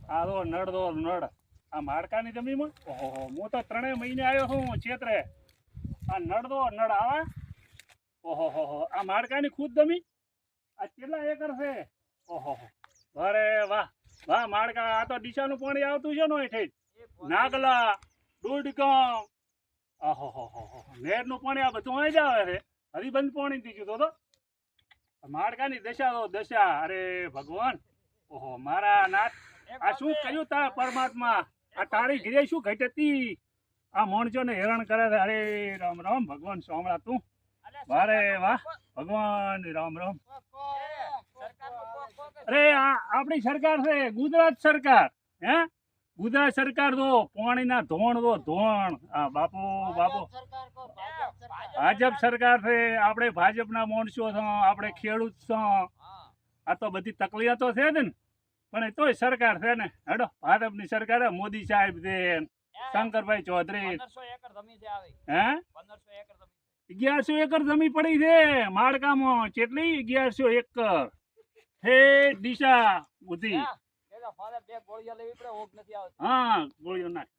આ તો નડ દો નડ આ માડકાની જમીનમાં ઓહો હું તો 3 મહિને આવ્યો છું છેતરે આ નડ દો નડ આવે ઓહો હો આ માડકાની ખુદ જમી આ કેટલા એકર છે ઓહો અરે વાહ વાહ માડકા આ તો ડીસાનું પાણી આવતું છે ને એઠે નાગલા દૂધગામ ઓહો હો નેરનું પાણી આ બધું અહીં જ આવે છે હરિબંધ પાણી થી ગયું તો માડકાની દશા તો દશા અરે ભગવાન ઓહો મારા નાથ આ શું કર્યું તા પરમાત્મા આ તારી ઘરે શું ઘટ હતી આ માણસોને હેરાન કરે છે અરે રામ રામ ભગવાન સોમળા તું વારે વાહ ભગવાન રામ રામ અરે આ આપણી સરકાર છે ગુજરાત સરકાર હે ગુજરાત સરકાર તો પાણીના ધોણ તો ધોણ હા બાપુ બાપુ ભાજપ સરકાર છે આપણે ભાજપના માણસો છો આપણે ખેડૂત છો આ તો બધી તકલીફ તો છે ને પણ તોય સરકાર છે ને હેડો ભાજપની સરકાર મોદી સાહેબ છે શંકરભાઈ ચૌધરી હે 1100 એકર જમીન પડી છે માળકામાં કેટલી 1100 એકર હે ડીસા બુદ્ધિ હા ગોળીઓ નાખ